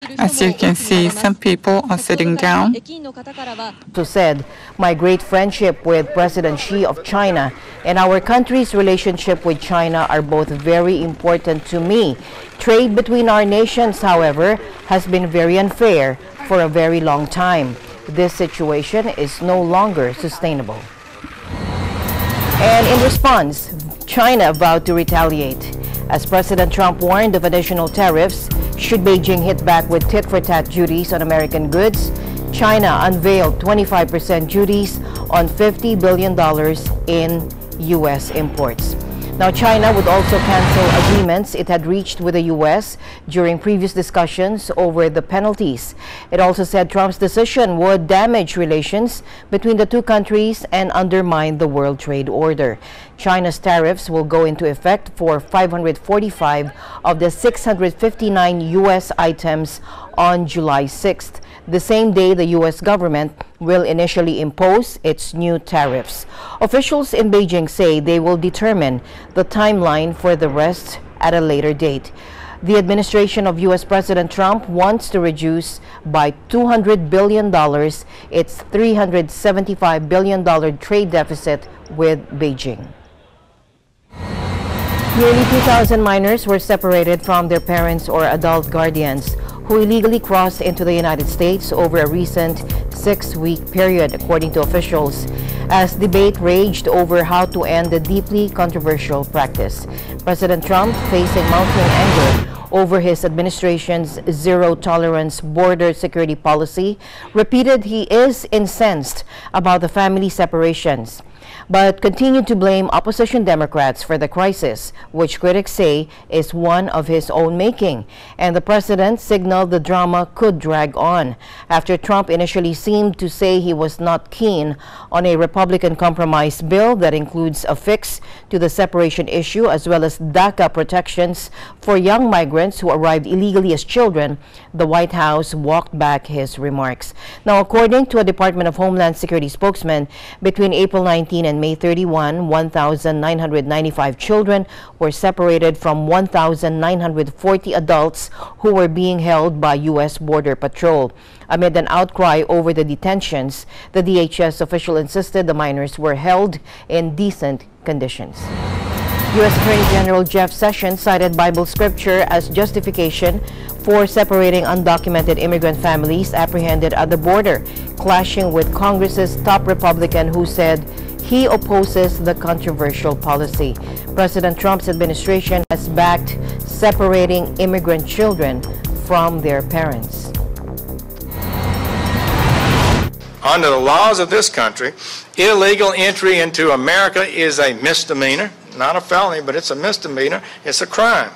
As you can see, some people are sitting down. Who said, "My great friendship with President Xi of China and our country's relationship with China are both very important to me. Trade between our nations, however, has been very unfair for a very long time. This situation is no longer sustainable." And in response, China vowed to retaliate. As President Trump warned of additional tariffs should Beijing hit back with tit-for-tat duties on American goods, China unveiled 25% duties on $50 billion in U.S. imports. Now, China would also cancel agreements it had reached with the U.S. during previous discussions over the penalties. It also said Trump's decision would damage relations between the two countries and undermine the World Trade Order. China's tariffs will go into effect for 545 of the 659 U.S. items on July 6th, the same day the U.S. government will initially impose its new tariffs. Officials in Beijing say they will determine the timeline for the rest at a later date. The administration of U.S. President Trump wants to reduce by $200 billion its $375 billion trade deficit with Beijing. Nearly 2,000 minors were separated from their parents or adult guardians who illegally crossed into the United States over a recent 6-week period, according to officials, as debate raged over how to end the deeply controversial practice. President Trump, facing mounting anger over his administration's zero-tolerance border security policy, repeated he is incensed about the family separations, but continued to blame opposition Democrats for the crisis, which critics say is one of his own making. And the president signaled the drama could drag on after Trump initially seemed to say he was not keen on a Republican compromise bill that includes a fix to the separation issue as well as DACA protections for young migrants who arrived illegally as children. The White House walked back his remarks. Now, according to a Department of Homeland Security spokesman, between April 19 and May 31, 1,995 children were separated from 1,940 adults who were being held by U.S. Border Patrol. Amid an outcry over the detentions, the DHS official insisted the minors were held in decent conditions. U.S. Attorney General Jeff Sessions cited Bible scripture as justification for separating undocumented immigrant families apprehended at the border, clashing with Congress's top Republican who said he opposes the controversial policy. President Trump's administration has backed separating immigrant children from their parents. Under the laws of this country, illegal entry into America is a misdemeanor, not a felony, but it's a misdemeanor. It's a crime.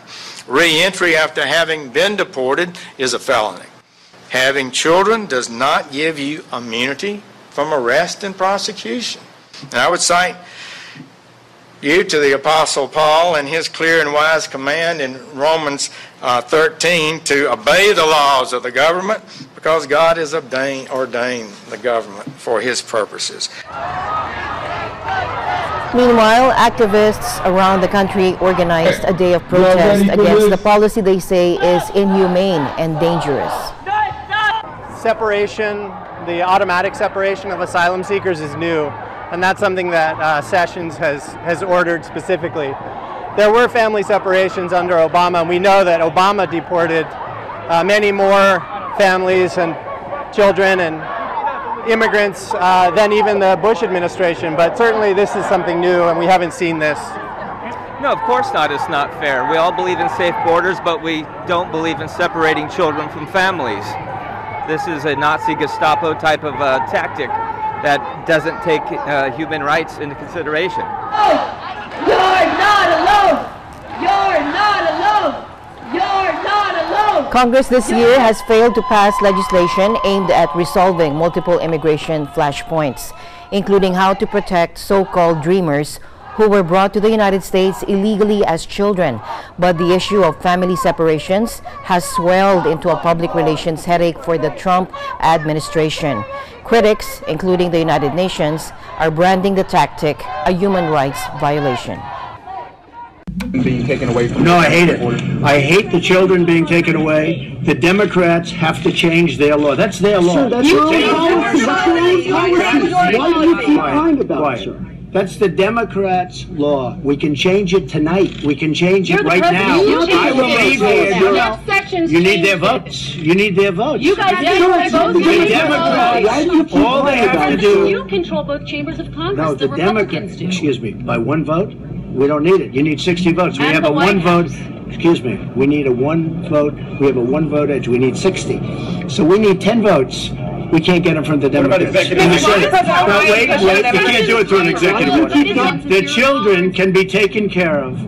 Re-entry after having been deported is a felony. Having children does not give you immunity from arrest and prosecution. And I would cite you to the Apostle Paul and his clear and wise command in Romans 13 to obey the laws of the government because God has ordained the government for his purposes. Meanwhile, activists around the country organized a day of protest against the policy they say is inhumane and dangerous. Separation, the automatic separation of asylum seekers is new. And that's something that Sessions has ordered specifically. There were family separations under Obama, and we know that Obama deported many more families and children and immigrants than even the Bush administration. But certainly this is something new, and we haven't seen this. No, of course not. It's not fair. We all believe in safe borders, but we don't believe in separating children from families. This is a Nazi Gestapo type of tactic that doesn't take human rights into consideration. Oh, you're not alone! You're not alone! You're not alone! Congress this year has failed to pass legislation aimed at resolving multiple immigration flashpoints, including how to protect so-called dreamers who were brought to the United States illegally as children. But the issue of family separations has swelled into a public relations headache for the Trump administration. Critics, including the United Nations, are branding the tactic a human rights violation. being taken away from No, I hate it. I hate the children being taken away. The Democrats have to change their law. That's their law. Sir, that's your policy. Why do you keep crying about it, sir? That's the Democrats' law. We can change it tonight. We can change it You're the right now. president. I will leave here. Next section's You need their changed. votes. You need their votes. You guys The Democrats, all they have to do. You control both chambers of Congress. No, the Democrats, excuse me, by one vote? We don't need it. You need 60 votes. We have a one vote, excuse me, we need a one vote, we have a one vote edge. We need 60. So we need 10 votes. We can't get them from the Democrats. executive In the order? Senate. No, wait, you can't do it through an executive order. The children can be taken care of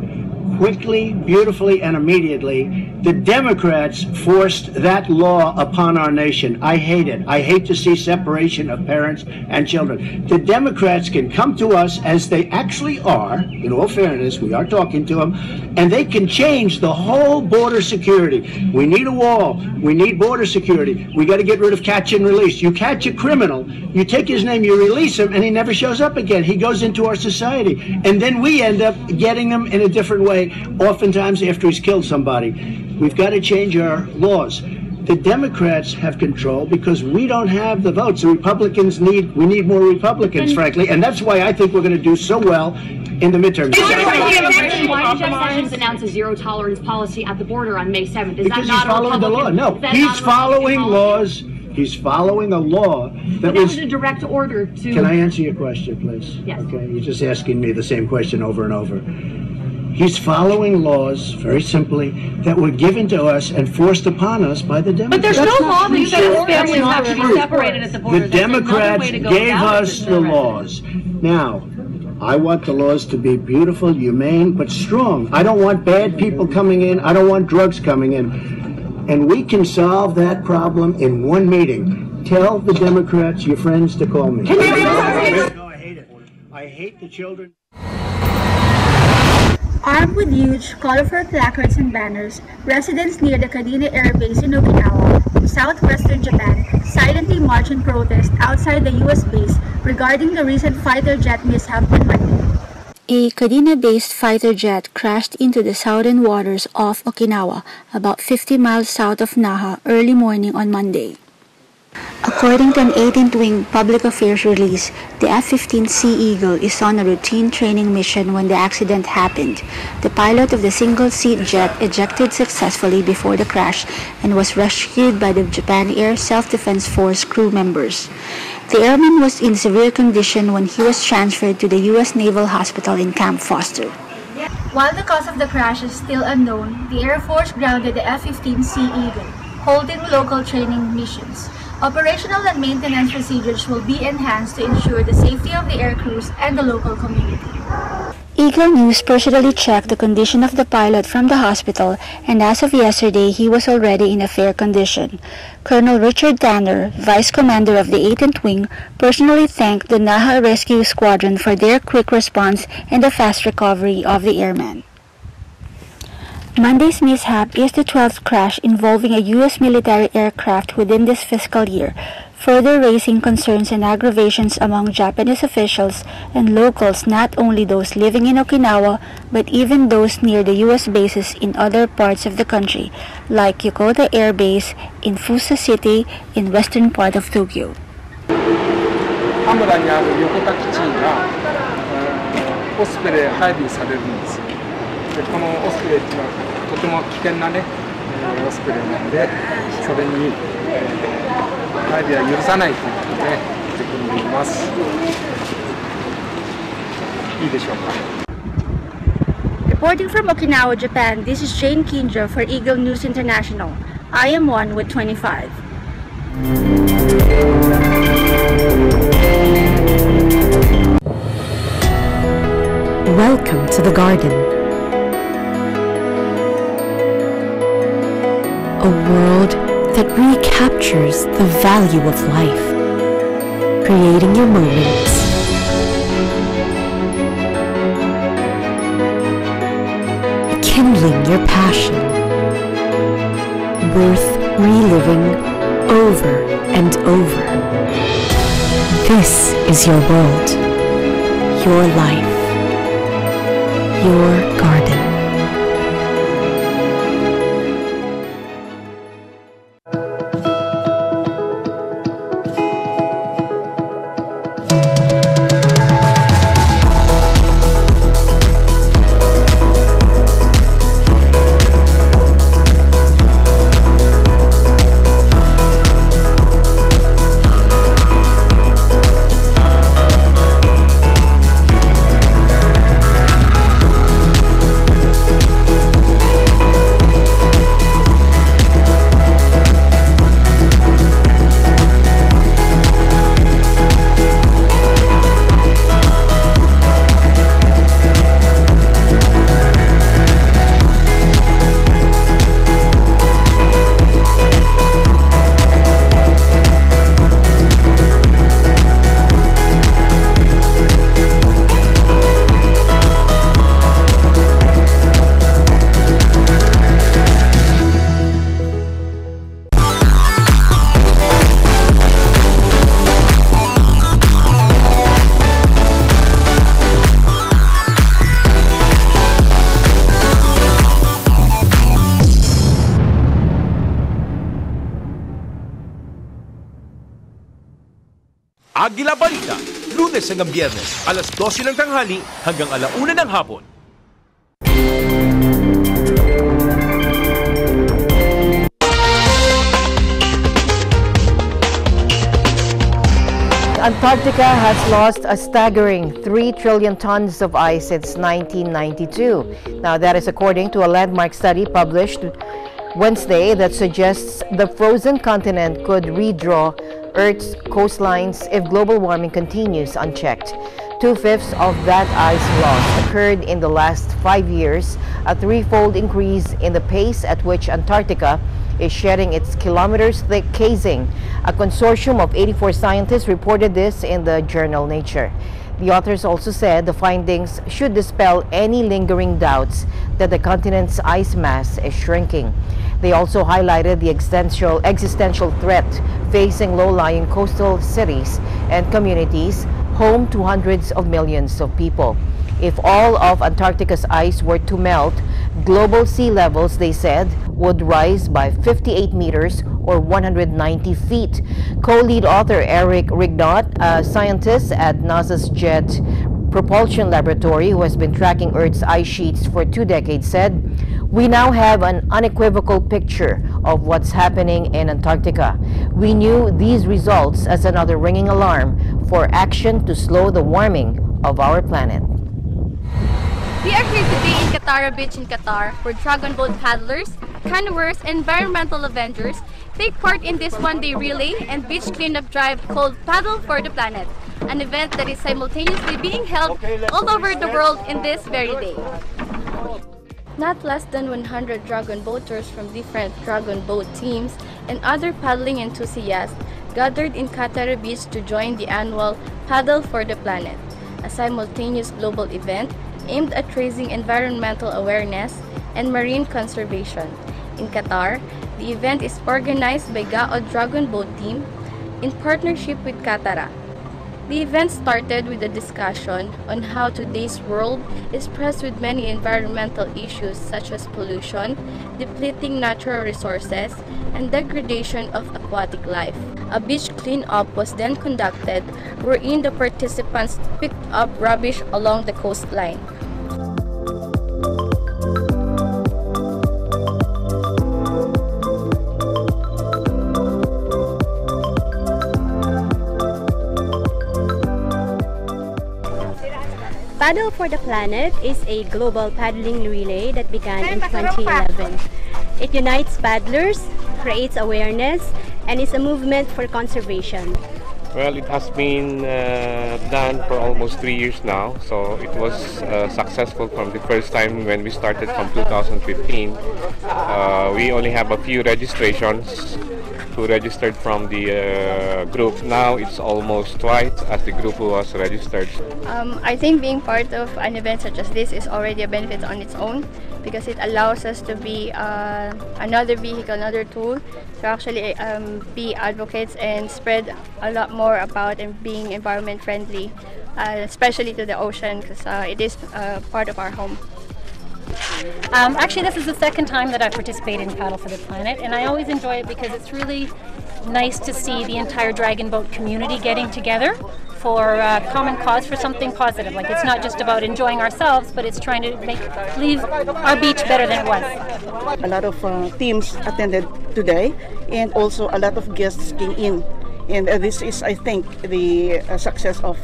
quickly, beautifully, and immediately. The Democrats forced that law upon our nation. I hate it. I hate to see separation of parents and children. The Democrats can come to us as they actually are, in all fairness, we are talking to them, and they can change the whole border security. We need a wall. We need border security. We got to get rid of catch and release. You catch a criminal, you take his name, you release him, and he never shows up again. He goes into our society. And then we end up getting him in a different way, oftentimes after he's killed somebody. We've got to change our laws. The Democrats have control because we don't have the votes. The Republicans we need more Republicans, frankly, and that's why I think we're going to do so well in the midterms. Why did Jeff Sessions announce a zero-tolerance policy at the border on May 7th? Is Because that not he's following the law. No, he's following laws. He's following a law that was a direct order to... Can I answer your question, please? Yes. Okay, you're just asking me the same question over and over. He's following laws, very simply, that were given to us and forced upon us by the Democrats. But there's no law that says families have to be separated at the border. The Democrats gave us the laws. Now, I want the laws to be beautiful, humane, but strong. I don't want bad people coming in. I don't want drugs coming in. And we can solve that problem in one meeting. Tell the Democrats, your friends, to call me. No, I hate it. I hate the children. Armed with huge, colorful placards and banners, residents near the Kadena Air Base in Okinawa, southwestern Japan, silently march in protest outside the U.S. base regarding the recent fighter jet mishap on Monday. A Kadena-based fighter jet crashed into the southern waters off Okinawa, about 50 miles south of Naha, early morning on Monday. According to an 18th Wing Public Affairs release, the F-15 Sea Eagle is on a routine training mission when the accident happened. The pilot of the single-seat jet ejected successfully before the crash and was rescued by the Japan Air Self-Defense Force crew members. The airman was in severe condition when he was transferred to the U.S. Naval Hospital in Camp Foster. While the cause of the crash is still unknown, the Air Force grounded the F-15 Sea Eagle, holding local training missions. Operational and maintenance procedures will be enhanced to ensure the safety of the air crews and the local community. Eagle News personally checked the condition of the pilot from the hospital, and as of yesterday, he was already in a fair condition. Colonel Richard Tanner, Vice Commander of the 18th Wing, personally thanked the Naha Rescue Squadron for their quick response and the fast recovery of the airman. Monday's mishap is the 12th crash involving a U.S. military aircraft within this fiscal year, further raising concerns and aggravations among Japanese officials and locals, not only those living in Okinawa, but even those near the U.S. bases in other parts of the country, like Yokota Air Base in Fusa City in western part of Tokyo. 羽村にある横田基地がオスプレイ配備されるんです。でこのオスプレイっていうのはとても危険なねオスプレイなので、それに配備は許さないということで取り組んでいます。いいでしょうか。Reporting from Okinawa, Japan, this is Jane Kindra for Eagle News International. I am one with 25. Welcome to the garden. A world that recaptures the value of life, creating your moments, kindling your passion, worth reliving over and over. This is your world, your life, your garden. Agila Balita, Lunes hanggang Biyernes, alas 12 ng tanghali hanggang 1:00 ng hapon. Antarctica has lost a staggering 3 trillion tons of ice since 1992. Now, that is according to a landmark study published Wednesday that suggests the frozen continent could redraw Earth's coastlines if global warming continues unchecked. 2/5 of that ice loss occurred in the last 5 years, a threefold increase in the pace at which Antarctica is shedding its kilometers-thick casing. A consortium of 84 scientists reported this in the journal Nature. The authors also said the findings should dispel any lingering doubts that the continent's ice mass is shrinking. They also highlighted the existential threat facing low-lying coastal cities and communities home to hundreds of millions of people. If all of Antarctica's ice were to melt, global sea levels, they said, would rise by 58 meters or 190 feet. Co-lead author Eric Rignot, a scientist at NASA's Jet Propulsion Laboratory who has been tracking Earth's ice sheets for 2 decades, said, "We now have an unequivocal picture of what's happening in Antarctica. We knew these results as another ringing alarm for action to slow the warming of our planet." We are here today in Katara Beach in Qatar, where dragon boat paddlers, canoers, and environmental avengers take part in this one-day relay and beach cleanup drive called Paddle for the Planet, an event that is simultaneously being held all over the world in this very day. Not less than 100 dragon boaters from different dragon boat teams and other paddling enthusiasts gathered in Katara Beach to join the annual Paddle for the Planet, a simultaneous global event aimed at raising environmental awareness and marine conservation. In Qatar, the event is organized by Gaod Dragon Boat Team in partnership with Katara. The event started with a discussion on how today's world is pressed with many environmental issues such as pollution, depleting natural resources, and degradation of aquatic life. A beach cleanup was then conducted wherein the participants picked up rubbish along the coastline. Paddle for the Planet is a global paddling relay that began in 2011. It unites paddlers, creates awareness, and is a movement for conservation. Well, it has been done for almost 3 years now, so it was successful from the first time when we started from 2015. We only have a few registrations who registered from the group. Now it's almost twice as the group who was registered. I think being part of an event such as this is already a benefit on its own because it allows us to be another vehicle, another tool to actually be advocates and spread a lot more about and being environment friendly, especially to the ocean because it is part of our home. Actually, this is the second time that I participate in Paddle for the Planet, and I always enjoy it because it's really nice to see the entire dragon boat community getting together for a common cause for something positive. Like, it's not just about enjoying ourselves, but it's trying to leave our beach better than it was. A lot of teams attended today, and also a lot of guests came in. And this is, I think, the success of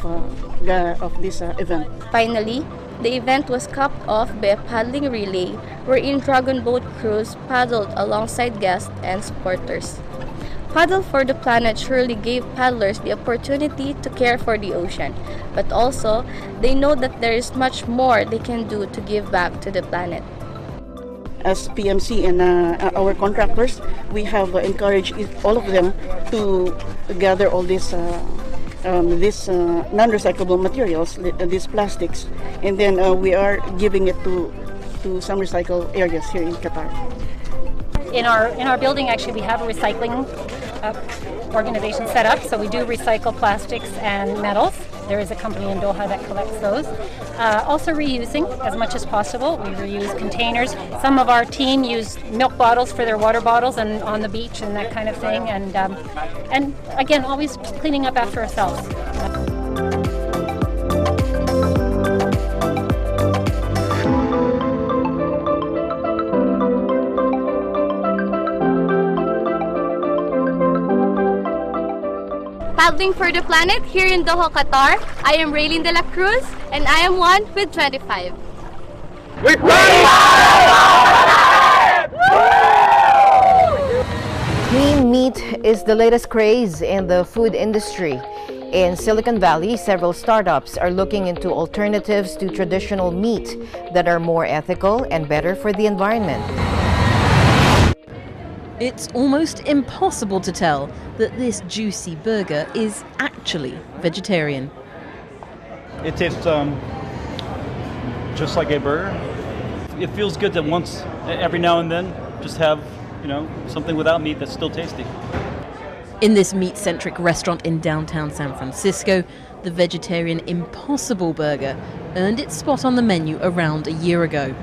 this event. Finally, the event was capped off by a paddling relay wherein dragon boat crews paddled alongside guests and supporters. Paddle for the Planet surely gave paddlers the opportunity to care for the ocean, but also they know that there is much more they can do to give back to the planet. As PMC and our contractors, we have encouraged all of them to gather all these non-recyclable materials, these plastics, and then we are giving it to some recycle areas here in Qatar. In our building, actually, we have a recycling organization set up. So we do recycle plastics and metals. There is a company in Doha that collects those. Also reusing as much as possible. We reuse containers. Some of our team use milk bottles for their water bottles and on the beach and that kind of thing. And again, always cleaning up after ourselves. Paddling for the planet here in Doha, Qatar. I am Raylene de la Cruz and I am one with 25. Clean meat is the latest craze in the food industry. In Silicon Valley, several startups are looking into alternatives to traditional meat that are more ethical and better for the environment. It's almost impossible to tell that this juicy burger is actually vegetarian. It tastes just like a burger. It feels good that once, every now and then, just have, something without meat that's still tasty. In this meat-centric restaurant in downtown San Francisco, the vegetarian Impossible Burger earned its spot on the menu around a year ago.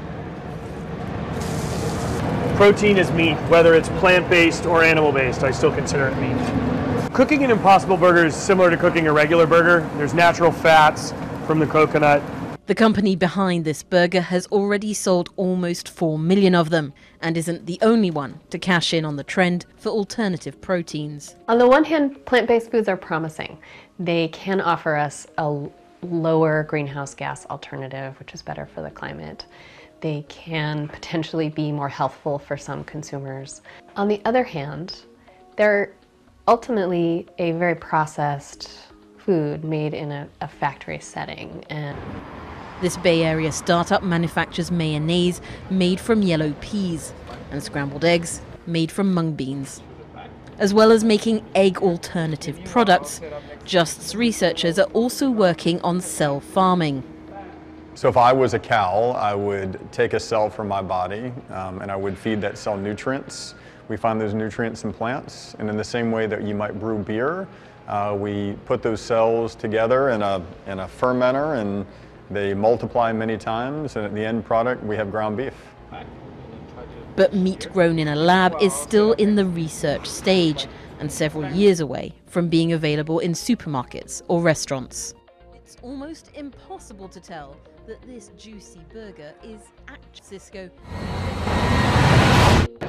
Protein is meat, whether it's plant-based or animal-based, I still consider it meat. Cooking an Impossible Burger is similar to cooking a regular burger. There's natural fats from the coconut. The company behind this burger has already sold almost 4 million of them and isn't the only one to cash in on the trend for alternative proteins. On the one hand, plant-based foods are promising. They can offer us a lower greenhouse gas alternative, which is better for the climate. They can potentially be more healthful for some consumers. On the other hand, they're ultimately a very processed food made in a factory setting. And this Bay Area startup manufactures mayonnaise made from yellow peas and scrambled eggs made from mung beans. As well as making egg alternative products, Just's researchers are also working on cell farming. So if I was a cow, I would take a cell from my body and I would feed that cell nutrients. We find those nutrients in plants, and in the same way that you might brew beer, we put those cells together in a fermenter, and they multiply many times, and at the end product we have ground beef. But meat grown in a lab is still in the research stage and several years away from being available in supermarkets or restaurants. It's almost impossible to tell that this juicy burger is actually Cisco.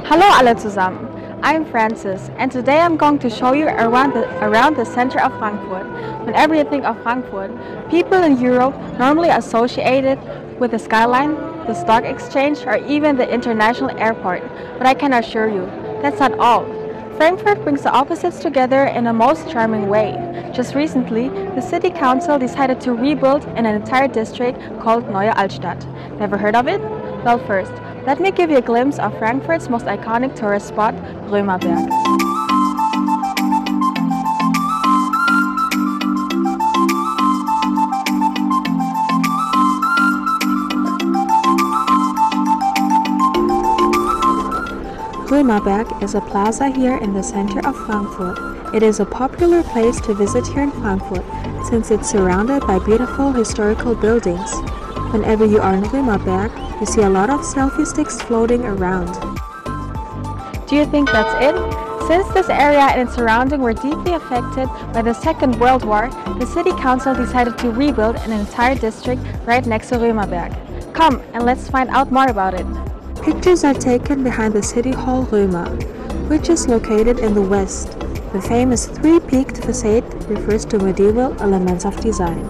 Hallo alle zusammen, I'm Francis and today I'm going to show you around the center of Frankfurt. Whenever you think of Frankfurt, people in Europe normally associate it with the skyline, the stock exchange or even the international airport. But I can assure you, that's not all. Frankfurt brings the opposites together in a most charming way. Just recently, the city council decided to rebuild an entire district called Neue Altstadt. Never heard of it? Well, first, let me give you a glimpse of Frankfurt's most iconic tourist spot, Römerberg. Römerberg is a plaza here in the center of Frankfurt. It is a popular place to visit here in Frankfurt since it's surrounded by beautiful historical buildings. Whenever you are in Römerberg, you see a lot of selfie sticks floating around. Do you think that's it? Since this area and its surrounding were deeply affected by the Second World War, the city council decided to rebuild an entire district right next to Römerberg. Come and let's find out more about it. Pictures are taken behind the City Hall Römer, which is located in the west. The famous three-peaked facade refers to medieval elements of design.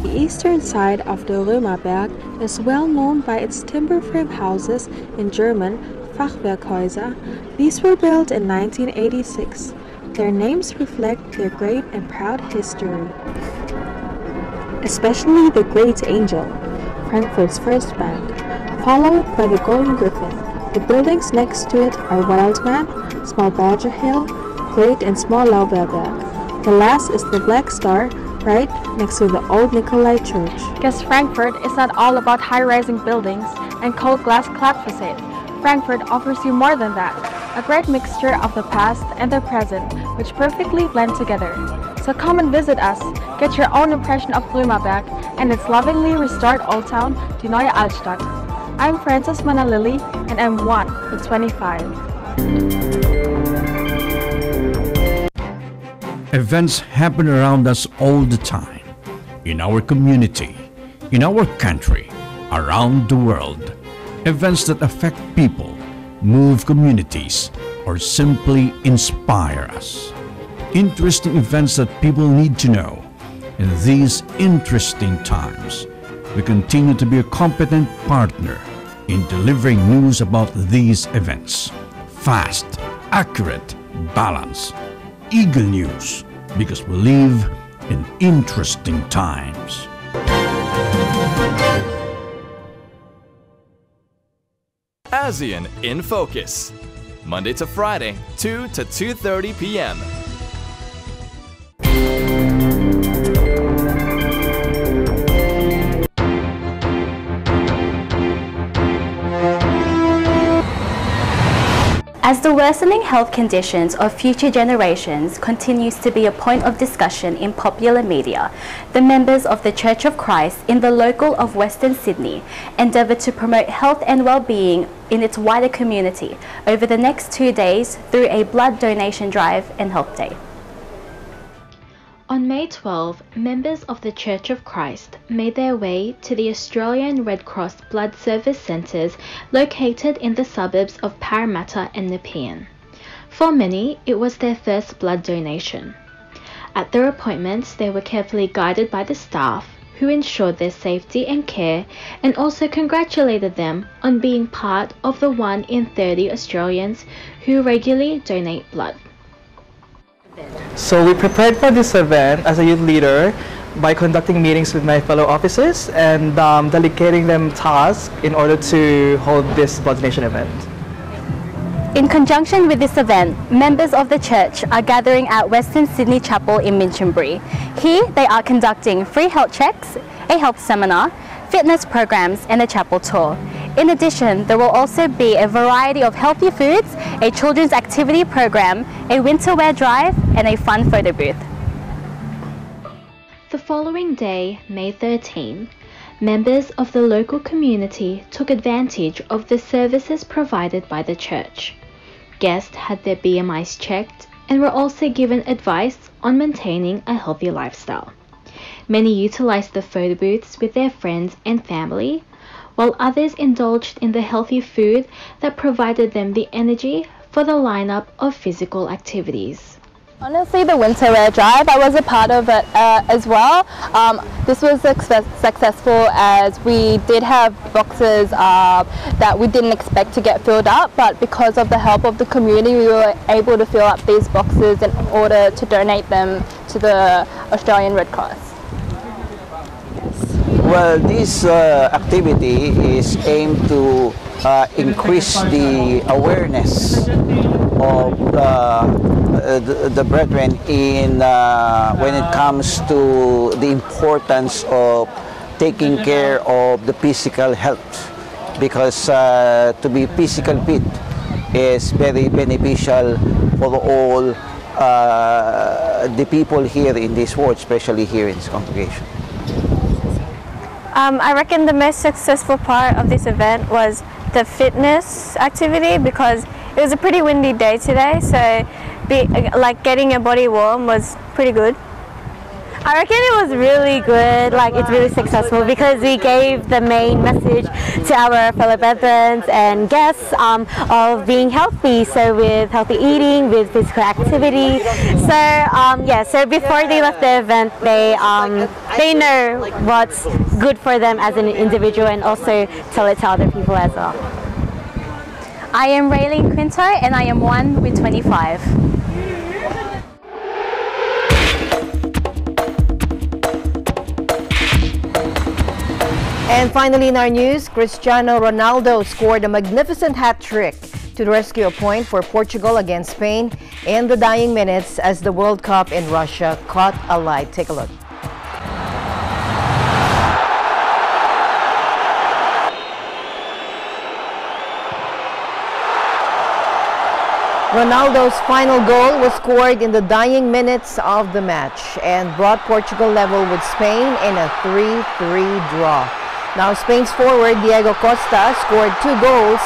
The eastern side of the Römerberg is well known by its timber frame houses, in German Fachwerkhäuser. These were built in 1986. Their names reflect their great and proud history. Especially the Great Angel, Frankfurt's first band, followed by the Golden Griffin. The buildings next to it are Wildman, Small Badger Hill, Great and Small Lauberberg. The last is the Black Star, right next to the Old Nikolai Church. Guess Frankfurt is not all about high-rising buildings and cold glass clad facade. Frankfurt offers you more than that, a great mixture of the past and the present, which perfectly blend together. So come and visit us, get your own impression of Römerberg and its lovingly restored Old Town, die Neue Altstadt. I'm Frances Manalili and I'm 1 with 25. Events happen around us all the time, in our community, in our country, around the world. Events that affect people, move communities, or simply inspire us. Interesting events that people need to know. In these interesting times, we continue to be a competent partner in delivering news about these events. Fast, accurate, balanced. Eagle News, because we live in interesting times. ASEAN in Focus, Monday to Friday, 2 to 2:30 p.m. As the worsening health conditions of future generations continues to be a point of discussion in popular media, the members of the Church of Christ in the local of Western Sydney endeavour to promote health and well-being in its wider community over the next 2 days through a blood donation drive and health day. On May 12, members of the Church of Christ made their way to the Australian Red Cross blood service centres located in the suburbs of Parramatta and Nepean. For many, it was their first blood donation. At their appointments, they were carefully guided by the staff, who ensured their safety and care and also congratulated them on being part of the 1 in 30 Australians who regularly donate blood. So we prepared for this event as a youth leader by conducting meetings with my fellow officers and delegating them tasks in order to hold this blood donation event. In conjunction with this event, members of the church are gathering at Western Sydney Chapel in Minchinbury. Here they are conducting free health checks, a health seminar, fitness programs and a chapel tour. In addition, there will also be a variety of healthy foods, a children's activity program, a winter wear drive and a fun photo booth. The following day, May 13, members of the local community took advantage of the services provided by the church. Guests had their BMIs checked and were also given advice on maintaining a healthy lifestyle. Many utilized the photo booths with their friends and family, while others indulged in the healthy food that provided them the energy for the lineup of physical activities. Honestly, the winter wear drive, I was a part of it as well. This was successful as we did have boxes that we didn't expect to get filled up, but because of the help of the community, we were able to fill up these boxes in order to donate them to the Australian Red Cross. Well, this activity is aimed to increase the awareness of the brethren in when it comes to the importance of taking care of the physical health, because to be physically fit is very beneficial for all the people here in this world, especially here in this congregation. I reckon the most successful part of this event was the fitness activity, because it was a pretty windy day today, so getting your body warm was pretty good. I reckon it was really good, it's really successful because we gave the main message to our fellow brethren and guests of being healthy, so with healthy eating, with physical activity. So before they left the event, they know what's good for them as an individual and also tell it to other people as well. I am Raylene Quinto and I am 1 with 25. And finally in our news, Cristiano Ronaldo scored a magnificent hat-trick to rescue a point for Portugal against Spain in the dying minutes as the World Cup in Russia caught a light. Take a look. Ronaldo's final goal was scored in the dying minutes of the match and brought Portugal level with Spain in a 3-3 draw. Now Spain's forward Diego Costa scored 2 goals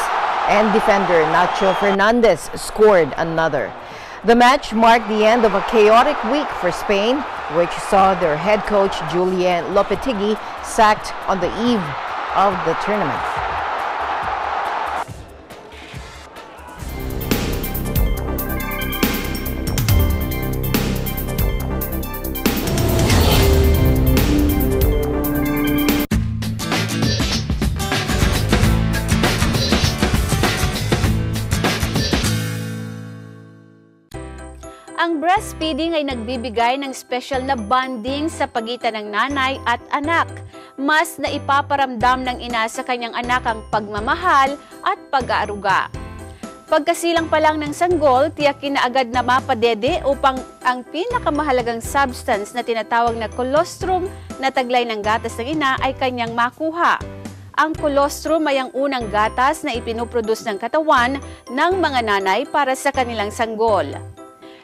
and defender Nacho Fernandez scored another. The match marked the end of a chaotic week for Spain, which saw their head coach Julian Lopetegui sacked on the eve of the tournament. Ang breastfeeding ay nagbibigay ng special na bonding sa pagitan ng nanay at anak. Mas naipaparamdam ng ina sa kanyang anak ang pagmamahal at pag-aaruga. Pagkasilang pa lang ng sanggol, tiyakin na agad na mapadede upang ang pinakamahalagang substance na tinatawag na colostrum na taglay ng gatas ng ina ay kanyang makuha. Ang colostrum ay ang unang gatas na ipinuproduce ng katawan ng mga nanay para sa kanilang sanggol.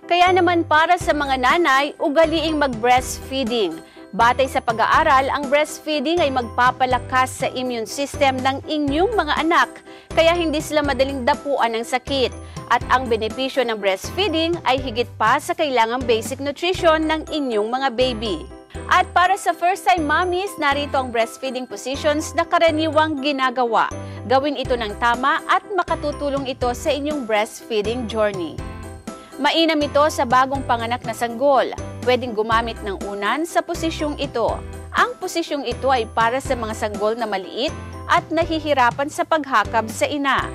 Kaya naman para sa mga nanay, ugaliing mag-breastfeeding. Batay sa pag-aaral, ang breastfeeding ay magpapalakas sa immune system ng inyong mga anak, kaya hindi sila madaling dapuan ng sakit. At ang benepisyo ng breastfeeding ay higit pa sa kailangang basic nutrition ng inyong mga baby. At para sa first-time mommies, narito ang breastfeeding positions na karaniwang ginagawa. Gawin ito ng tama at makatutulong ito sa inyong breastfeeding journey. Mainam ito sa bagong panganak na sanggol. Pwedeng gumamit ng unan sa posisyong ito. Ang posisyong ito ay para sa mga sanggol na maliit at nahihirapan sa paghakap sa ina.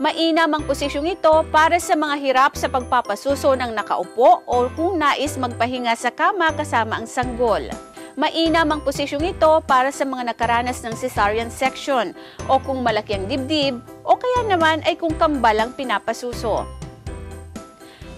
Mainam ang posisyong ito para sa mga hirap sa pagpapasuso ng nakaupo o kung nais magpahinga sa kama kasama ang sanggol. Mainam ang posisyong ito para sa mga nakaranas ng cesarean section o kung malaki ang dibdib o kaya naman ay kung kambal ang pinapasuso.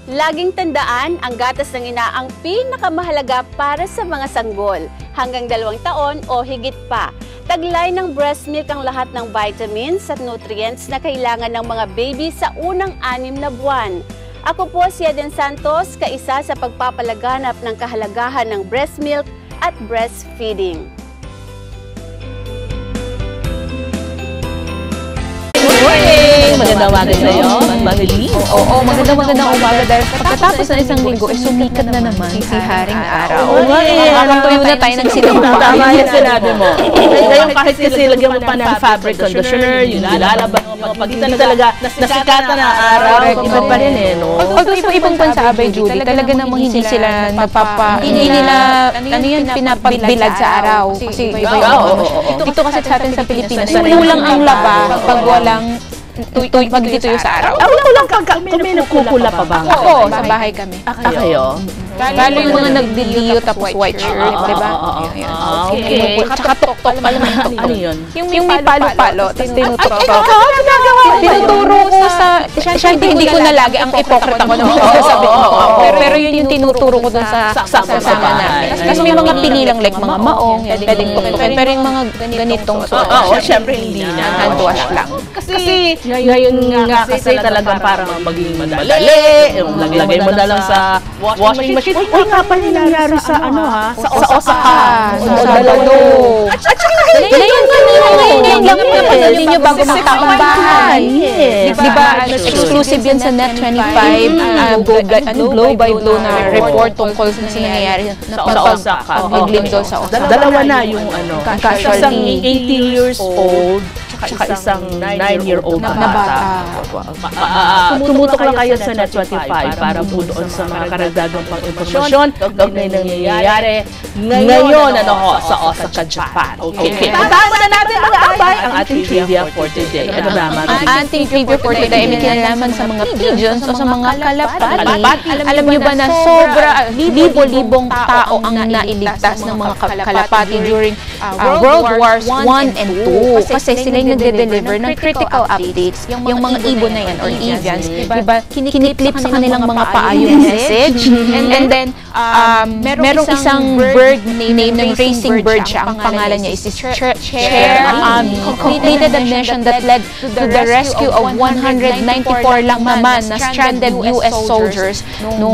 Laging tandaan, ang gatas ng ina ang pinakamahalaga para sa mga sanggol, hanggang 2 taon o higit pa. Taglay ng breast milk ang lahat ng vitamins at nutrients na kailangan ng mga baby sa unang 6 na buwan. Ako po si Eden Santos, kaisa sa pagpapalaganap ng kahalagahan ng breast milk at breastfeeding. Magandang umaga sa'yo, Marilyn. Oo, magandang umaga dahil pagkatapos ng isang linggo, sumikat na naman si Haring Araw. Oo nga nakatuyo na tayo ng sinunod. Tama yung sinabi mo. Ngayon kahit kasi lagyan mo pa ng fabric conditioner, yung nilalaban mo pag hindi talaga nasikatan na araw, iba pa rin eh, no? Although ibang bansa, Abay Judy, talaga namang hindi sila hindi nila, pinapagbilad sa araw. Kasi iba yun. Ito kasi sa atin sa Pilipinas, kulang ang laba pag walang magdituyo sa araw. Kulang kung may nagkukula pa ba? Oo, sa bahay kami. Kayo? Lalo yung mga nagdiliyo tapos white shirt, di ba? Okay. Katok-tok pa naman. Ano yun? Yung may palo-palo, tapos tinuturo ko. Tinuturo ko sa, hindi ko na lagi, ang hypocrite ako naman sasabi ko. Pero yun yung tinuturo ko dun sa kasama namin. Kasi may mga pinilang like mga maong, pwedeng tuktukin. Pero yung mga ganitong syempre hindi na. Hand wash lang. Kasi ngayon nga kasi talagang parang maging madali. Lagay mo na lang sa washing machine. Uy, nga pala nangyari sa ano ha? Sa Osaka. Sa Dalado. At saka ngayon lang pinapanood nyo bago magtaumbahan. Di ba, exclusive yun sa Net25, blow by blow na report tungkol sa nangyayari sa Osaka. Naglindol sa Osaka. Dalawa na yung isang 18 years old tsaka isang 9-year-old na bata. Tumutok lang kayo sa Net25 para po doon sa mga karagdagang pang-impormasyon kaugnay ng nangyayari ngayon sa Osaka, Japan. Okay. Tama na natin mga abay ang ating trivia for today. Ano ba, Mari? Ang ating trivia for today ay may kinalaman sa mga pigeons o sa mga kalapati. Alam niyo ba na libo-libong tao ang nailigtas ng mga kalapati during World Wars I and II? Kasi sila nagde-deliver ng critical updates, yung mga ibon na yan or avians, diba, kiniklip sa kanilang mga paa yung message, and then, merong isang bird named ng racing bird siya, ang pangalan niya is Chair, completed a mission that led to the rescue of 194 lang naman na stranded US soldiers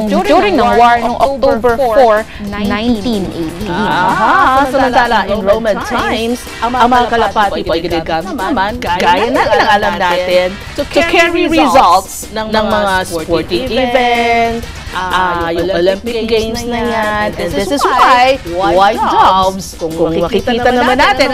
during ng war noong October 4, 1918. Samantala, in Roman times, ang mga kalapati po ay ginagamit naman, gaya na lang alam natin, to carry results ng mga sporting event, yung Olympic Games na yan. And this is why white doves, kung makikita naman natin,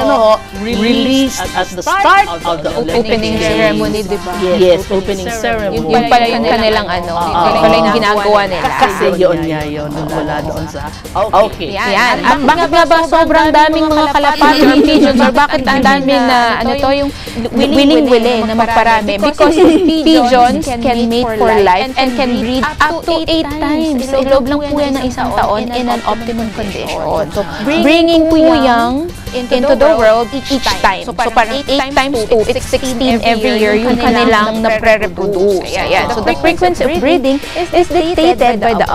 released at the start of the opening ceremony, di ba? Yes, opening ceremony. Yun pala yung kanilang yun pala yung ginagawa nila. Kasi yun nga yun, wala doon sa... Okay. Yan. Bakit nga ba sobrang daming mga kalapati or pigeons, or bakit ang daming na, yung willing-willing na magparami? Because pigeons can mate for life and can breed up to 8 times sa loob lang po yan ng isang taon in an optimum condition. So, bringing young into the world each time. So, parang 8 times 2, it's 16 every year yung kanilang na-pre-reproduce. So, the frequency of breeding is dictated by the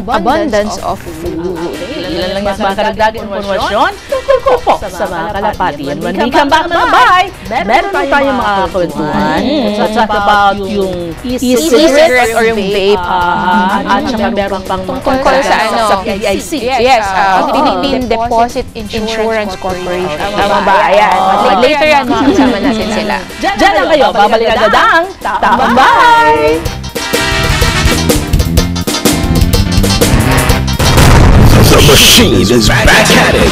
abundance of food. Ilan lang yung mga karagdagang informasyon tungkol po sa mga kalapati. And when we come back mga bay, meron pa tayong mga kwentuhan. So, talk about yung e-cigarette or yung vape. At saka meron pang tungkol sa PIC. Yes, Philippine Deposit Insurance Corporation. Tama ba? Ayan. Later yan, makakasama natin sila. Diyan lang kayo. Babalik agad ang Tambay! The machine is back at it.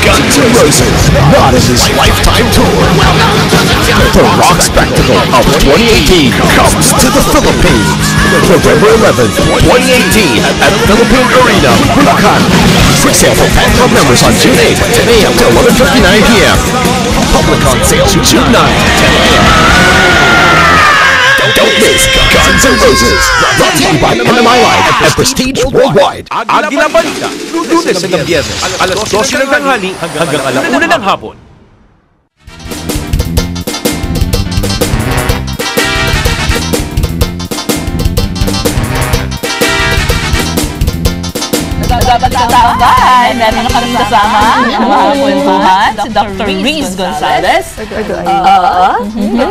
Guns N' Roses Roses Lifetime Tour. The rock spectacle of 2018 comes to the Philippines. November 11th, 2018 at Philippine Arena, Bulacan. Pre-sale for fan club members on June 8, 10 a.m. to 11:59 p.m. Public on sale June 9, 10 a.m. Don't miss Guns N' Roses. Brought to you by NMI Life and Prestige Worldwide. Agila Balita, Lunes hanggang Biyernes, alas 12 ng tanghali hanggang alas 1 ng hapon. Tambay! Meron na kaming kasama ang mga kwentuhan, si Dr. Reese Gonzalez. Good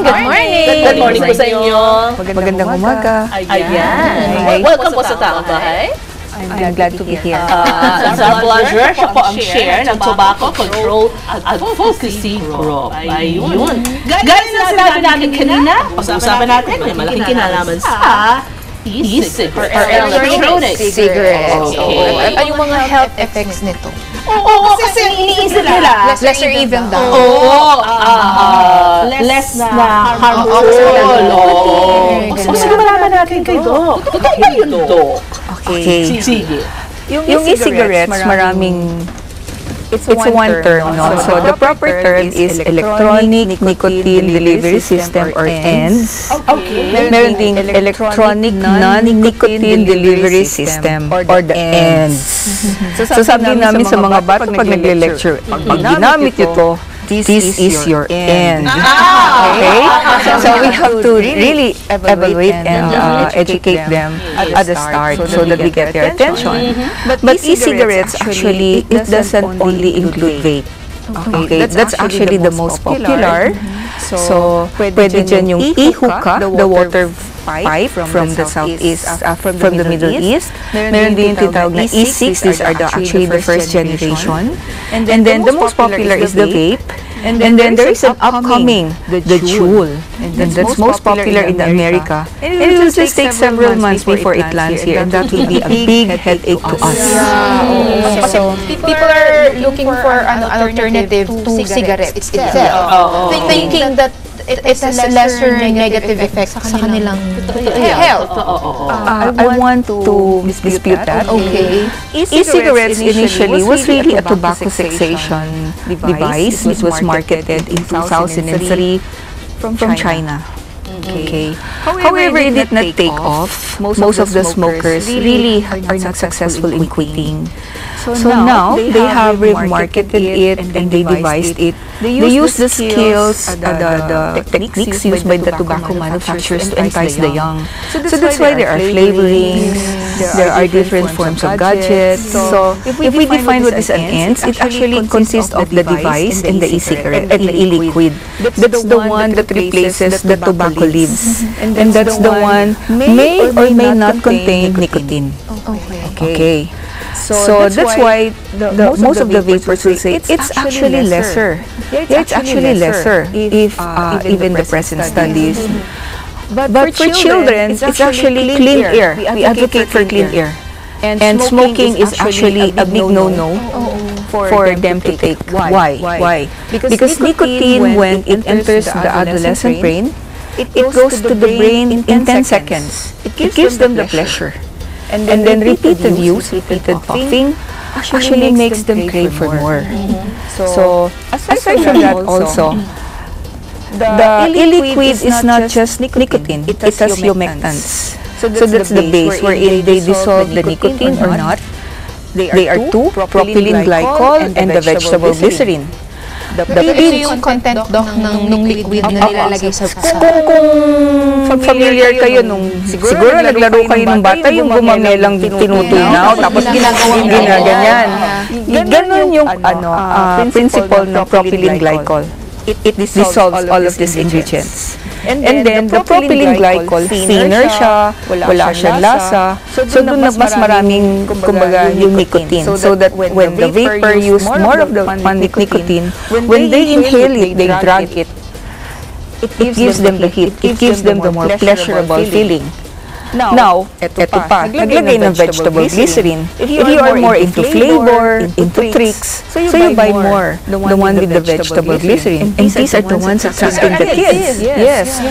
morning! Good morning po sa inyo. Magandang umaga. Ayan. Welcome po sa Tambahay. I'm glad to be here. It's our pleasure. Siya po ang chair ng Tobacco Control Advocacy Group. Ayun. Gaya na sinabi natin kanina, pag-usapan natin, may malaking kinalaman sa e-cigarette or electronic cigarettes. Ano yung mga health effects nito? Oo, kasi iniisip nila. Lesser even daw. Oo, less na harmful. Sige, malaman natin kay Doc. Totoo ba yun, Doc? Okay. Sige. Yung e-cigarettes, maraming... It's one term, no? So the proper term is electronic nicotine delivery system or ENDS. Meron ding electronic non-nicotine delivery system or the ENDS. So sabi namin sa mga bata pag nagle-lecture, pag ginamit ito, this is your end. Okay? So we have to really evaluate and educate them at the start so that we get their attention. But e-cigarettes actually, it doesn't only include vape. Okay, that's actually the most popular. So pwede dyan yung e-hookah, the water pipe from the southeast, from the Middle East. Meron din yung tinatawag na e-cigs. These are actually the first generation. And then the most popular is the vape. And then there is an upcoming, the Juul. And that's most popular in America. And it will just take several months before it lands here. And that will be a big headache to us. So people are looking for an alternative to cigarettes itself. Thinking that it has lesser negative effects sa kanilang health. I want to dispute that. Okay. E-cigarettes initially was really a tobacco cessation device. It was marketed in 2003 from China. Okay. However, it did not take off. Most of the smokers really are not successful in quitting. So now they have remarketed it and they devised it. They use the skills, the techniques used by the tobacco manufacturers to entice the young. So that's why there are flavorings, there are different forms of gadgets. So if we define what is an ENDS, it actually consists of the device and the e-cigarette and the e-liquid. That's the one that replaces the tobacco leaves. And that's the one may or may not contain nicotine. Okay. So that's why most of the vapors will say it's actually lesser. Yeah, it's actually lesser if even the present studies. But for children, it's actually clean air. We advocate for clean air. And smoking is actually a big no-no for them to take. Why? Because nicotine, when it enters the adolescent brain, it goes to the brain in 10 seconds. It gives them the pleasure. And then repeated use, repeated puffing, actually makes them crave for more. So aside from that also, the e-liquid is not just nicotine, it has humectants. So that's the base wherein they dissolve the nicotine or not. They are two, propylene glycol and the vegetable glycerin. Ito yung content, Doc, ng liquid na nilalagay sa Kung familiar kayo siguro naglaro kayo ng bata, yung gumamelang tinutunaw, tapos ginaganyan. Ganon yung principle ng propylene glycol. It dissolves all of these ingredients. And then, the propylene glycol, thinner siya, wala siyang lasa. So, doon na mas maraming, kumbaga, yung nicotine. So that when the vapor use more of the nicotine, when they inhale it, they drag it. It gives them the heat. It gives them the more pleasurable feeling. Now, eto pa, naglagay ng vegetable glycerin. If you are more into flavor, into tricks, so you buy more, the one with the vegetable glycerin. And these are the ones attracting the kids. Yes.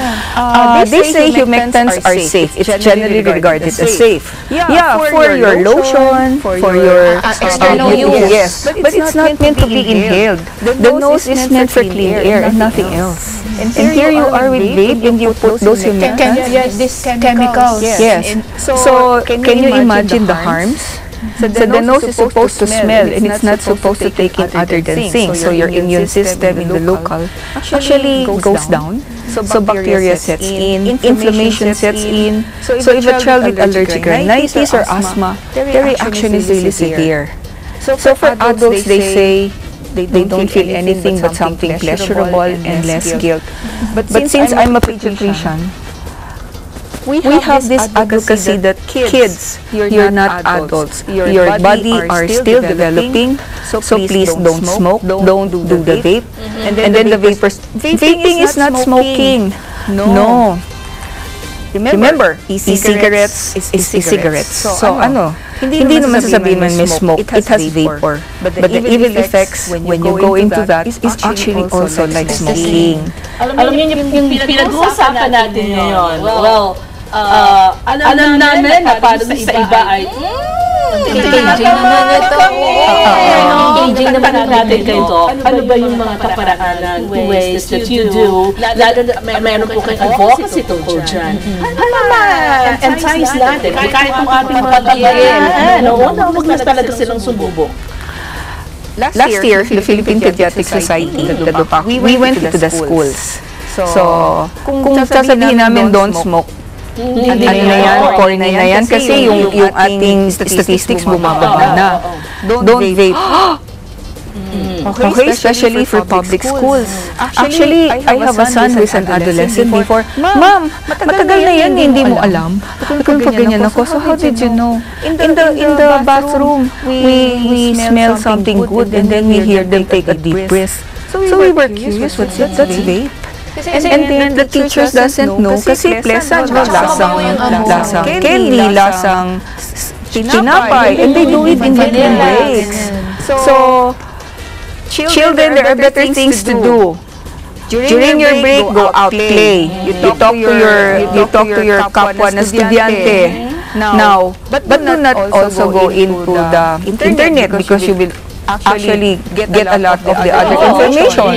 They say humectants are safe. It's generally regarded as safe. Yeah, for your lotion, for your external use. Yes, but it's not meant to be inhaled. The nose is meant for clean air and nothing else. And here you are with vape and you put those humectants. These chemicals. Yes. So, can you imagine the harms? So the nose is supposed to smell and it's not supposed to take in other than things. So your immune system in the local actually goes down. So bacteria sets in, inflammation sets in. So if a child with allergic rhinitis or asthma, their reaction is really severe. So for adults, they say they don't feel anything but something pleasurable and less guilt. But since I'm a pediatrician, we have this advocacy that kids, you're not adults. Your body are still developing, so please don't smoke, don't do the vape. And then the vapors. Vaping is not smoking. No. Remember, e-cigarettes is e-cigarettes. So hindi naman sasabihin man may smoke, it has vapor. But the evil effects when you go into that is actually also like smoking. Alam niyo yung pinag-uusapan natin ngayon. Well, alam namin na para sa iba ay engaging naman ito. Engaging naman natin kayo. Ano ba yung mga kaparaanan, ways that you do? Lalo na mayroon po kayong advocacy tungkol dyan. Ano ma-entice natin? Kahit kung ating mga pagkain, huwag na talaga silang sumubok. Last year, the Philippine Pediatric Society, the DOPAC, we went into the schools. So, kung sasabihin namin don't smoke, ano na yan, foreigner na yan, kasi yung ating statistics bumababa na. Don't vape. Okay, especially for public schools. Actually, I have a son who is an adolescent before. Ma'am, matagal na yan, hindi mo alam. Kung ganyan ako, so how did you know? In the bathroom, we smell something good and then we hear them take a deep breath. So we were curious, what's that? That's vape. And then the teachers doesn't know kasi pleasant, lasang candy, lasang tinapay, and they do it in between breaks. So, children, there are better things to do. During your break, go out, play. You talk to your kapwa na estudyante. Now, but do not also go into the internet because you will actually get a lot of the other information.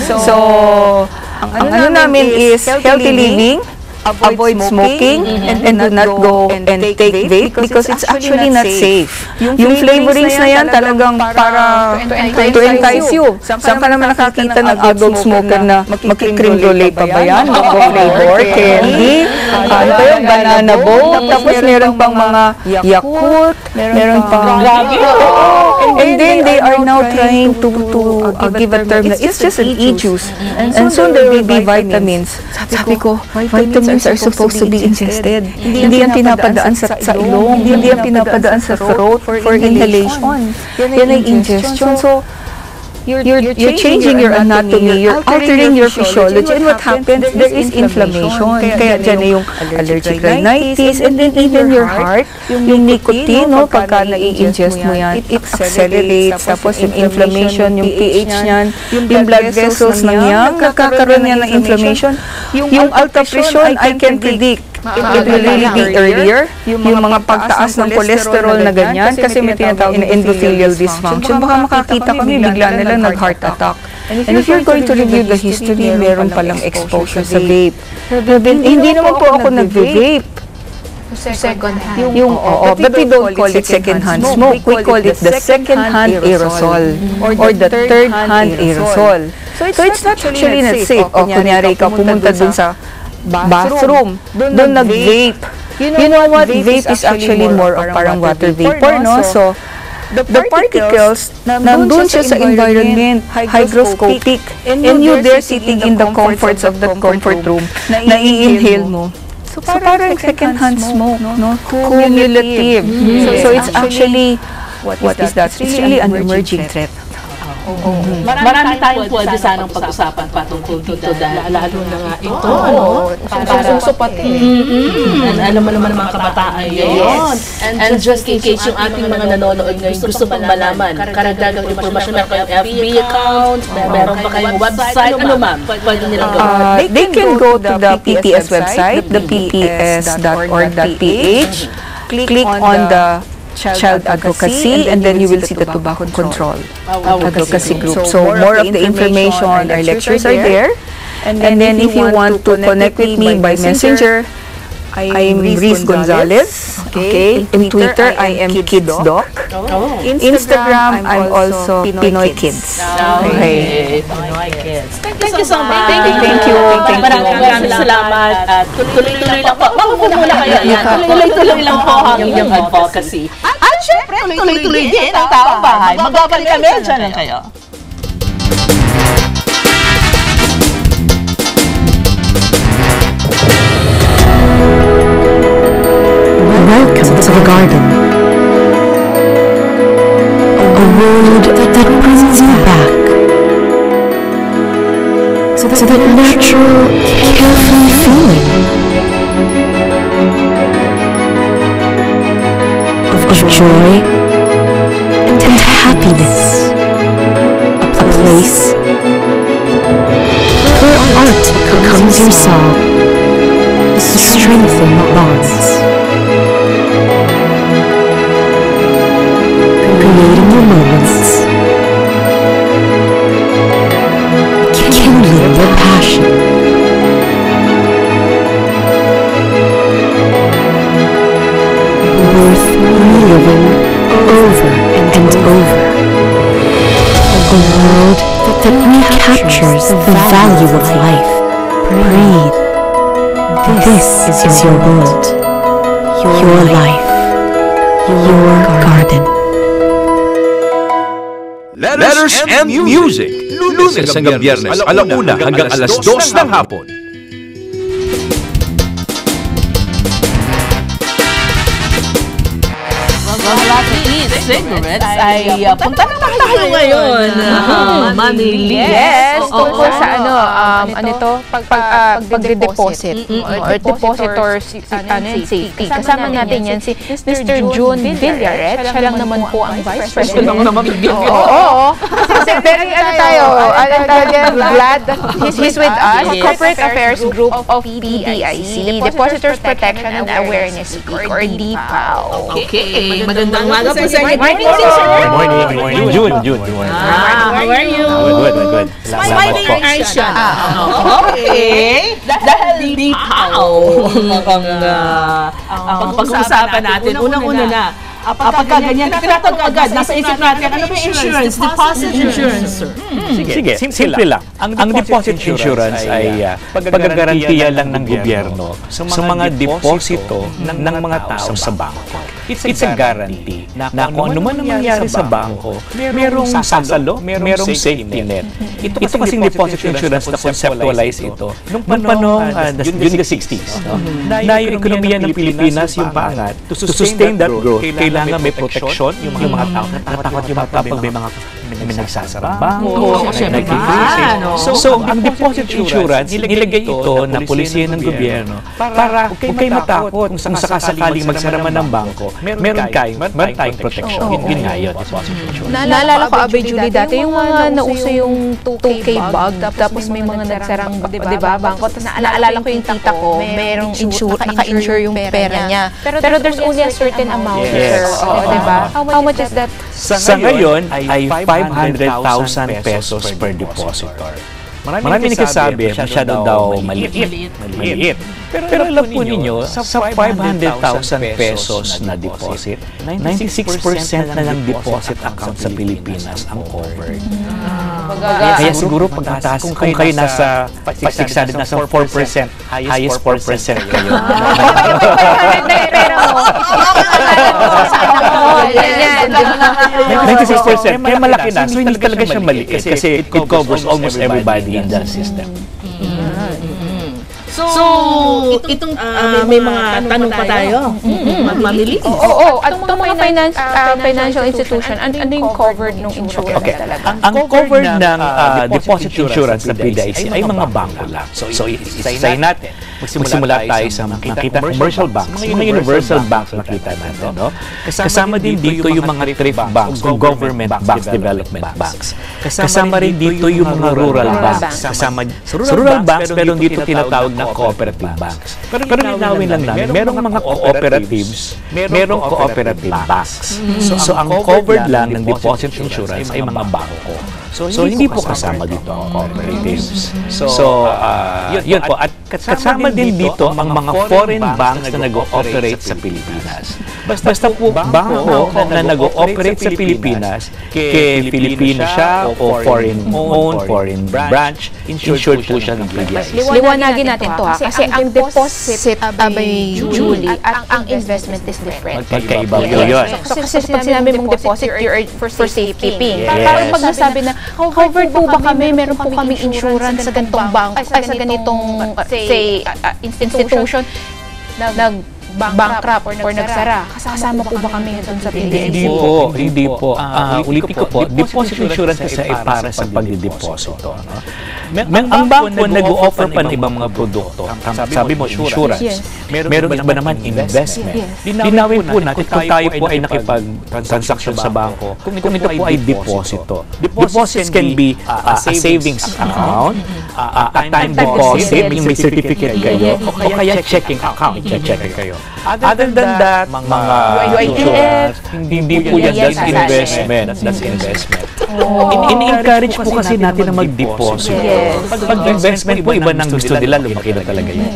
So, ang ano namin is healthy living, avoid smoking and do not go and take vape because it's actually not safe. Yung flavorings na yan talagang para to entice you. Saan ka naman nakakita ng adult smoker na magki-cream brulee pa ba yan? Mango flavor, candy, ano ba yung banana boat, tapos meron pang mga Yakult, meron pang and then they are now trying to give a term na it's just an e-juice. And soon there will be vitamins. Sabi ko, vitamins are supposed to be ingested. Hindi yan pinapadaan sa ilong, hindi yan pinapadaan sa throat for inhalation. Yan ay ingestion. So, you're changing your anatomy, you're altering your physiology, and what happens, there is inflammation. Kaya dyan na yung allergic rhinitis, and then even your heart, yung nicotine, no, pagka nai-ingest mo yan, it accelerates, tapos yung inflammation, yung pH niyan, yung blood vessels na yan, nakakaroon yan ng inflammation. Yung alta presyon, I can predict. It will really be earlier, yung mga pagtaas ng cholesterol na ganyan, kasi may tinatawag na endothelial dysfunction. Baka makakita kami, bigla na lang nag-heart attack. And if you're going to review the history, meron palang exposure sa vape. Hindi naman po ako nag-vape. Second hand. But we don't call it second-hand smoke. We call it the second-hand aerosol or the third-hand aerosol. So it's not actually not safe. O, kunyari ikaw pumunta dun sa bathroom, doon nag-vape. You know what? Vape is actually more of parang water vapor, no? So, the particles, nandun siya sa environment, hygroscopic, and you there sitting in the comforts of the comfort room, na i-inhale mo. So, parang second-hand smoke, no? Cumulative. So, it's actually, what is that? It's really an emerging threat. Marami tayong pwede sanang pag-usapan patungkol dito dahil lalo na nga ito, susungso pati. Alam mo naman mga kabataan yun. And just in case yung ating mga nanonood ngayon gusto pang malaman, karagdagang informasyon, meron kayong FB account, meron pa kayong website, ano ma'am, pwede nilang gawin? They can go to the PPS website, the pps.org.ph, click on the Child Advocacy, and then you will see the Tobacco Control Advocacy Group. So more of the information, our lectures are there. And then if you want to connect with me by messenger, I am Riz Gonzalez. Okay. In Twitter, I am KidsDoc. Instagram, I'm also Pinoy Kids. Okay. Pinoy Kids. Thank you so much. Thank you. Maraming salamat. Tuloy-tuloy lang po. Makukuha muna kayo. Tuloy-tuloy lang po ang inyong advocacy. At syempre, tuloy-tuloy din ang taong bahay. Magbabalik kami. Diyan lang kayo. Welcome to the garden. A world that brings you back to that natural, carefree feeling of joy and happiness. A place where art becomes your song, strengthen bonds. Creating your moments, kindling your passion, worth reliving over and over. A world that recaptures the value of life. Breathe. This is your world, your life, your garden. Letters and Music. Lunes hanggang Biyernes, alauna hanggang alas 2 ng hapon. Cigarettes ay punta naman tayo ngayon. Yes, tungkol sa ano ito, pag-deposit or depositors safety. Kasama natin yan si Mr. June Villaret. Siya lang naman po ang Vice President. Oo. Very glad that he's with us. Corporate Affairs Group of PDIC, Depositors Protection and Awareness Week, or DPAO. Okay, magandang umaga po sa inyo. Morning, sir. Good morning. June. How are you? Good. Smiling Aisha. Okay. Dahil DPAO ang pag-uusapan natin, unang-una na, pagka ganyan, tinatanong agad, nasa isip natin, ano ba insurance? Deposit insurance, sir. Sige, simple lang. Ang deposit insurance ay paggarantiya lang ng gobyerno sa mga deposito ng mga tao sa bangko. It's a guarantee na kung ano man ang mangyari sa bangko, merong sasalo, merong safety net. Ito kasing deposit insurance na conceptualize ito nung panahon during the 60s. Na yung ekonomiya ng Pilipinas yung paangat, to sustain that growth, kailangan may protection yung mga tao. Natatakot yung mga tao pag may nagsasarang bangko, nag-decreasing. So, ang deposit insurance, nilagay ito na polisiya ng gobyerno para huwag kayo matakot kung sakasakaling magsara man ng bangko, meron tayong protection. Yun nga yun, deposit insurance. Naalala ko, Abay Julie, dati yung mga nauso yung 2K bag, tapos may mga nagsarang, di ba, bangko. Tapos naalala ko yung tita ko, merong naka-insure yung pera niya. Pero there's only a certain amount, sir. Di ba? How much is that? Sa ngayon ay 500,000 pesos per depositor. Marami nagsasabi, masyado daw maliit. Pero alam po ninyo, sa 500,000 pesos na deposit, 96% na ng deposit account sa Pilipinas ang covered. Kaya siguro pagkataas, kung kayo nasa 600, nasa 4%, highest 4% kayo. Pero, 96%, kaya malaki na. So hindi talaga siya mali kasi it covers almost everybody in the system. So, itong may mga tanong pa tayo. Mamili. Oo. At itong mga financial institution, ano yung covered ng insurance talaga? Ang covered ng deposit insurance na PDIC ay mga bangko lang. So, isayin natin. Magsimula tayo sa makita commercial banks, mga universal banks makita natin. Kasama din dito yung mga thrift banks, government banks, development banks. Kasama rin dito yung mga rural banks. Kasama rural banks, pero dito tinatawag na cooperative banks. Pero linawin lang namin, merong mga cooperatives, merong cooperative banks. So ang covered lang ng deposit insurance ay mga bangko. So hindi po kasama dito ang cooperatives. So yun po. At kasama din dito ang mga foreign banks na nag-ooperate sa Pilipinas. Basta po bangko na nag-ooperate sa Pilipinas, kay Pilipino siya o foreign-owned, foreign branch, insured po siya ng PDIC. Liwanagin natin to ha, kasi ang deposit, Abay Julie, at ang investment is different. Magkaiba po yun. Kasi pag sinabi mong deposit, you're for safekeeping. Parang pag nasabi na, covered po ba kami, meron po kaming insurance sa ganitong bank, ay sa ganitong, say, institution, nag-bankrupt or nagsara. Kasama po ba kami doon sa PDIC? Hindi po. Ulitin ko po, deposit insurance kasi ay para sa pagdideposito. Ang bangko nag-o-offer pa ng ibang mga produkto. Sabi mo, insurance. Meron iba naman investment. Linawin po natin kung tayo po ay nakipag-transaction sa bangko, kung ito po ay deposito. Deposits can be a savings account, a time deposit, yung may certificate kayo, o kaya checking account, checking kayo. Other than that, mga insurance, hindi po yan, that's investment. That's investment. In-encourage po kasi natin na mag-deposit. Pag-investment po, iba nang gusto nila, lumaki na talaga yun.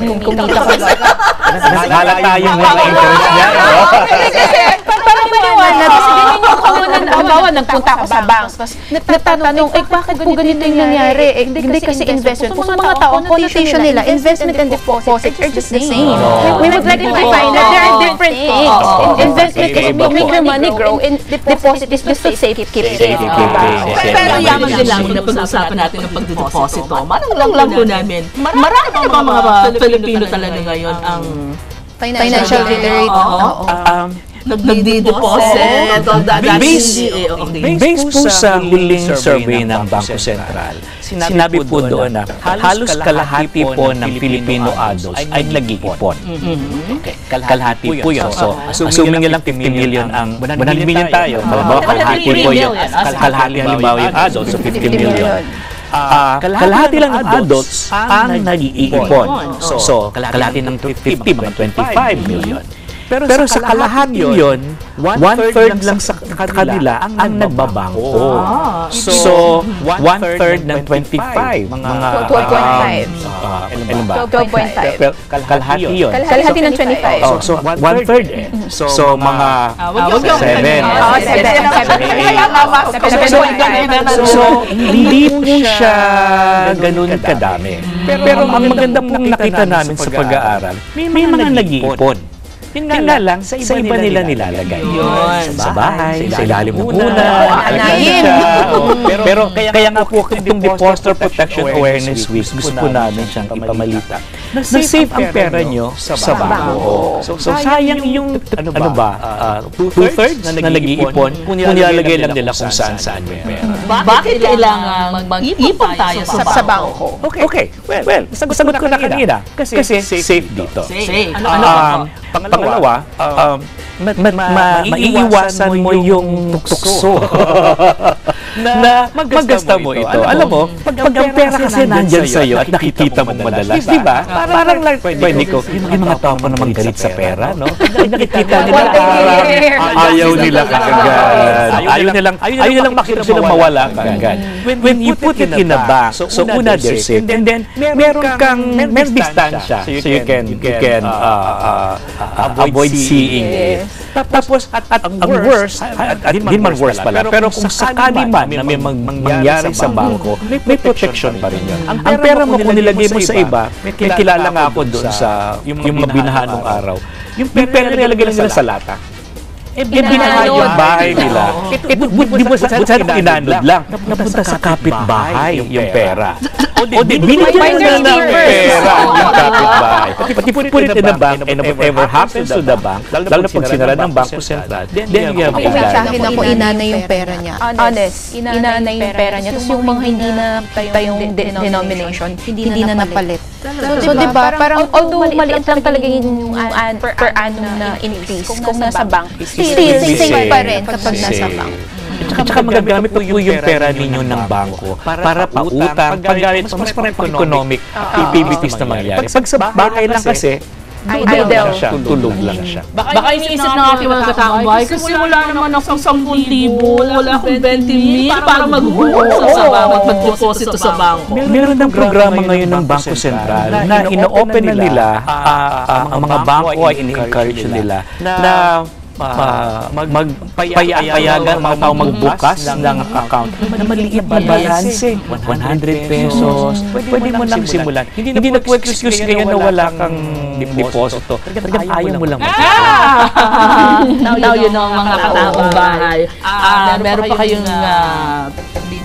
Halata yung mga interest niya. Parang maniwala. Kasi ganyan yung kawanan. Halimbawa, nagpunta ako sa bank. Natatanong, bakit po ganito yung nangyari? Hindi kasi investment. Kung mga tao, ang connotation nila, investment and deposit are just the same. We would like to define that there are different things. Investment is make your money grow, and deposit is just to safekeep it. Pero yaman din lang na pag-usapan natin ng pagdedeposito. Manang lang po namin. Marami na ba mga Pilipino talaga ngayon ang financial literate? Based po sa huling survey ng Bangko Sentral, sinabi po doon na halos kalahati po ng Filipino adults ay nag-iipon. Okay, kalahati po yun. So, assuming nyo lang 50 million ang 100 million tayo, kalahati po yun. Kalahati halimbawa yung adults, so 50 million. Kalahati lang ng adults ang nag-iipon. So, kalahati ng 50, mga 25 million. Pero sa kalahati yun, one-third lang sa kanila ang nagbabangko. So, one-third ng 25, mga 12.5. Kalahati yun. Kalahati ng 25. So, one-third eh. So, mga 7. So, hindi po siya ganun kadami. Pero ang maganda pong nakita namin sa pag-aaral, may mga nag-iipon. Yun nga lang, sa iba nila nilalagay. Sa bahay, sa ilalim ng unan, pero kaya nga po itong Depositor Protection Awareness Week, gusto po namin siyang ipamalita. Na-save ang pera nyo sa bangko. So sayang yung, two-thirds na nag-iipon, kung nilalagay lang nila kung saan-saan yung pera. Bakit kailangan mag-ipon tayo sa bangko? Okay, well, sagot ko na kanina. Kasi safe dito. Pangalawa, maiiwasan mo yung tukso na magasta mo ito. Alam mo, pag ang pera kasi nandyan sa'yo at nakikita mo madalas, di ba? Parang lang, pwede ko, yung mga tao pa naman galit sa pera, no? Nakikita nila, ayaw nila kagad. Ayaw nilang makita silang mawala kagad. When you put it in a bank, so una, they're safe. And then, meron distansya. So you can avoid seeing it. Tapos, at ang worst, hindi man worst pala, pero kung sakali man na may mangyari sa bangko, may protection pa rin yun. Ang pera mo kung nilagay mo sa iba, may kilala nga ako doon sa yung mga binahan ng araw. Yung pera nilagay nila sa lata. Binahan yung bahay nila. Di mo sa inanod lang. Napunta sa kapitbahay yung pera. O di, binigyan na ng pera yung kapitbahay. Pati put it in the bank, and whatever happens to the bank, lalo na pag sinara ng Bangko Sentral, then you have to guide. Sa akin ako, inanay yung pera niya. Honest, inanay yung pera niya. Tapos yung mga hindi na tayong denomination, hindi na napalit. So, di ba, parang although maliit lang talaga yung per annum na increase kung nasa bank, still safe pa rin kapag nasa bank. At saka magagamit po yung pera ninyo ng bangko para pautang, paggalit, mas parang economic activities na mangyari. Pag sa bahay lang kasi, tulog lang siya. Baka iniisip na ating mga kataambay, kasi wala naman akong 10,000, wala akong 20,000 para mag-uusap sa bangko at mag-deposito sa bangko. Meron ng programa ngayon ng Bangko Sentral na ino-open na nila, ang mga bangko ay in-encourage nila na magpayagan mga tao magbukas ng account na maliit na balanse, 100 pesos. Pwede mo lang simulan. Hindi na po excuse kayo na wala kang deposito. Ayaw mo lang. Now you know, mga kataong bahay. Meron pa kayong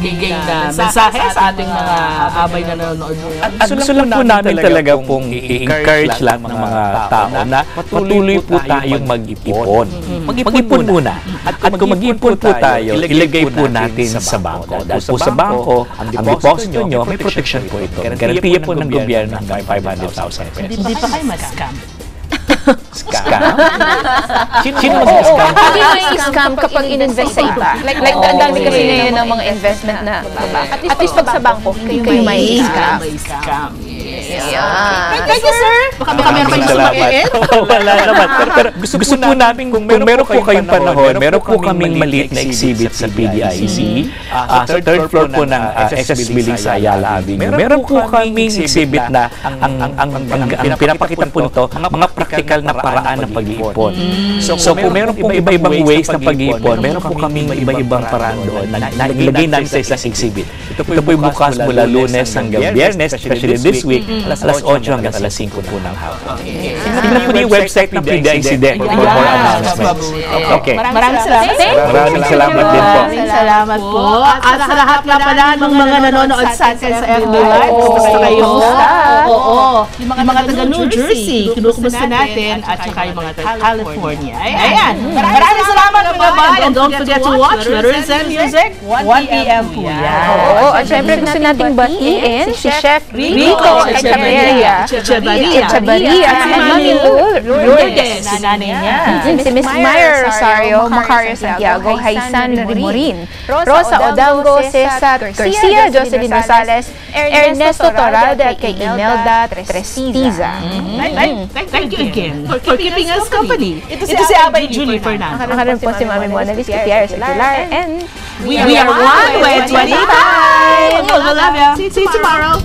bigay na mensahe sa ating mga abay na nanonood nyo. At gusto lang po namin talaga pong i-encourage lang ng mga tao na patuloy po tayong mag-ipon. Mag-ipon muna. At kung mag-ipon po tayo, ilagay po natin sa bangko. Dahil po sa bangko, ang deposito nyo, may protection po ito. Garantiya po ng gobyerno hanggang 500,000 pesos. Hindi pa kayo mag-scam. Scam? Sino mag-scam? Hindi mag-scam kapag in-invest sa iba. Like, ang dami kasi ngayon ng mga investment na at least pag sa bangko, kayo may scam. Thank you, sir! Baka meron kayong sumakiit? Wala naman. Pero gusto po namin, kung meron po kayong panahon, meron po kaming maliit na exhibit sa PDIC, sa third floor po ng SS Building sa Ayala Avenue. Meron po kaming exhibit na ang pinapakita po nito, mga practical na paraan ng pag-iipon. So kung meron po iba-ibang ways ng pag-iipon, meron po kaming iba-ibang paraan doon na nilagay namin sa isang exhibit. Ito po yung bukas mula Lunes hanggang Biyernes, especially this week, alas 8 hanggang alas 5 po ng hapon. Tingnan po yung website ng PDIC for more announcements. Okay. Maraming salamat. Maraming salamat din po. Maraming salamat po. At sa lahat nga pala ng mga nanonood sa atin sa FB Live, kumusta kayo? Oo. Yung mga taga New Jersey, kinukumusta natin, at saka yung mga taga California. Ayan. Maraming salamat mga bye. And don't forget to watch Letters and Music, 1 p.m. po yan. At syempre gusto nating batiin si Chef Rico Echeverria, at si Mami Lourdes, si nanay niya. Si Miss Myra Rosario, Macario Santiago, Haisan Rimorin, Rosa Odango, Cesar Garcia, Jocelyn Rosales, Ernesto Toralde, at kay Imelda Trestiza. Thank you again for keeping us company. Ito si Abay Julie Fernando. Nakaroon po si Mami Mona Liz Gutierrez Aguilar, and we are one with 25. We love you. See you tomorrow.